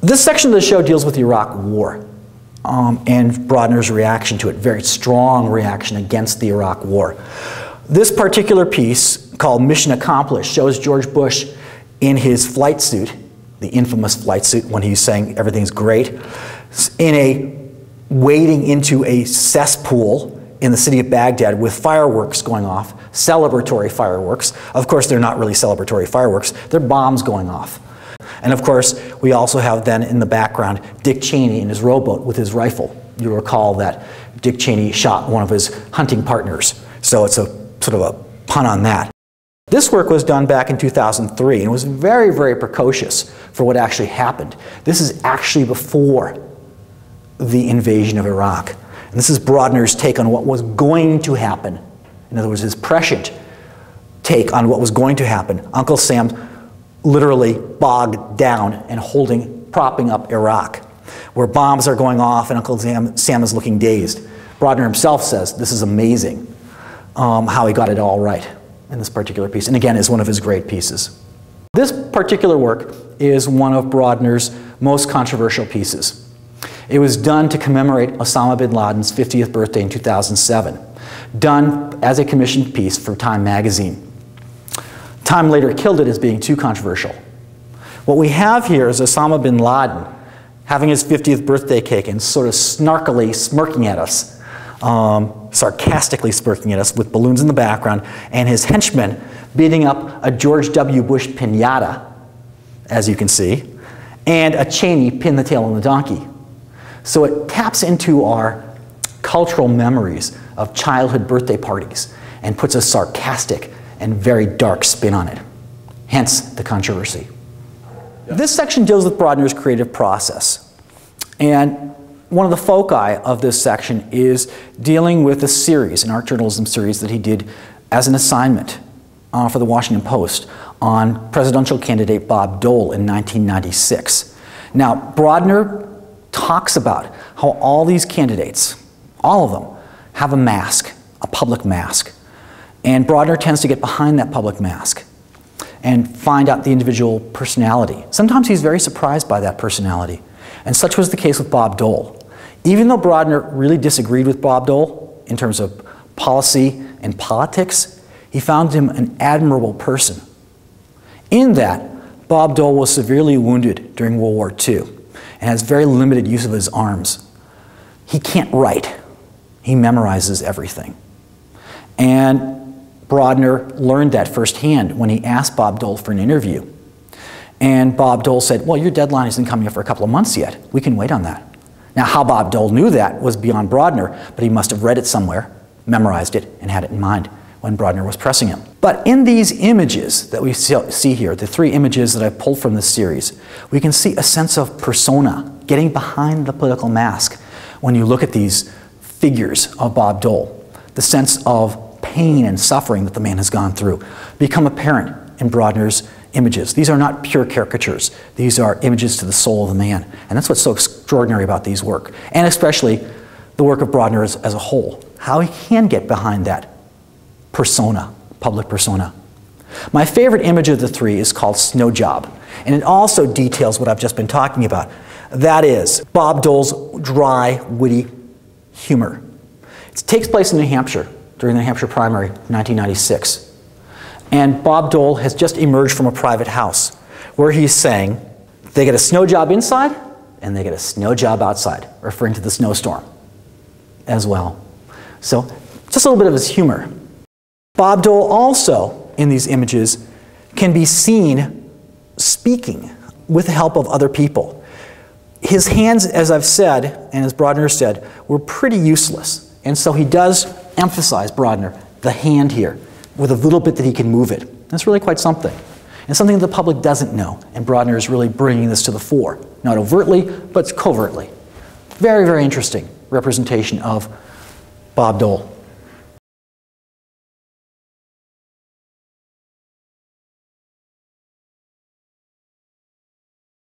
This section of the show deals with the Iraq War and Brodner's reaction to it, very strong reaction against the Iraq War. This particular piece, called Mission Accomplished, shows George Bush in his flight suit, the infamous flight suit when he's saying everything's great, wading into a cesspool in the city of Baghdad with fireworks going off, celebratory fireworks. Of course, they're not really celebratory fireworks, they're bombs going off. And of course, we also have then in the background Dick Cheney in his rowboat with his rifle. You'll recall that Dick Cheney shot one of his hunting partners. So it's a sort of a pun on that. This work was done back in 2003 and was very, very precocious for what actually happened. This is actually before the invasion of Iraq. And this is Brodner's take on what was going to happen. In other words, his prescient take on what was going to happen. Uncle Sam literally bogged down and propping up Iraq, where bombs are going off and Uncle Sam is looking dazed. Brodner himself says this is amazing how he got it all right in this particular piece, and again is one of his great pieces. This particular work is one of Brodner's most controversial pieces. It was done to commemorate Osama bin Laden's 50th birthday in 2007, done as a commissioned piece for Time magazine. Time later killed it as being too controversial. What we have here is Osama bin Laden having his 50th birthday cake and sort of snarkily smirking at us, sarcastically smirking at us with balloons in the background, and his henchmen beating up a George W. Bush piñata, as you can see, and a Cheney pin the tail on the donkey. So it taps into our cultural memories of childhood birthday parties and puts a sarcastic and very dark spin on it, hence the controversy. Yeah. This section deals with Brodner's creative process. And one of the foci of this section is dealing with a series, an art journalism series that he did as an assignment for the Washington Post on presidential candidate Bob Dole in 1996. Now, Brodner talks about how all these candidates, all of them, have a mask, a public mask. And Brodner tends to get behind that public mask and find out the individual personality. Sometimes he's very surprised by that personality. And such was the case with Bob Dole. Even though Brodner really disagreed with Bob Dole in terms of policy and politics, he found him an admirable person. In that, Bob Dole was severely wounded during World War II and has very limited use of his arms. He can't write. He memorizes everything. And Brodner learned that firsthand when he asked Bob Dole for an interview. And Bob Dole said, well, your deadline isn't coming up for a couple of months yet. We can wait on that. Now, how Bob Dole knew that was beyond Brodner, but he must have read it somewhere, memorized it, and had it in mind when Brodner was pressing him. But in these images that we see here, the three images that I pulled from this series, we can see a sense of persona, getting behind the political mask when you look at these figures of Bob Dole. The sense of pain and suffering that the man has gone through become apparent in Brodner's images. These are not pure caricatures. These are images to the soul of the man. And that's what's so extraordinary about these work, and especially the work of Brodner as a whole, how he can get behind that persona, public persona. My favorite image of the three is called Snow Job, and it also details what I've just been talking about. That is Bob Dole's dry, witty humor. It takes place in New Hampshire during the New Hampshire primary, 1996. And Bob Dole has just emerged from a private house where he's saying they get a snow job inside and they get a snow job outside, referring to the snowstorm as well. So just a little bit of his humor. Bob Dole also, in these images, can be seen speaking with the help of other people. His hands, as I've said, and as Brodner said, were pretty useless. And so he does emphasize, Brodner, the hand here, with a little bit that he can move it. That's really quite something. And something that the public doesn't know. And Brodner is really bringing this to the fore. Not overtly, but covertly. Very, very interesting representation of Bob Dole.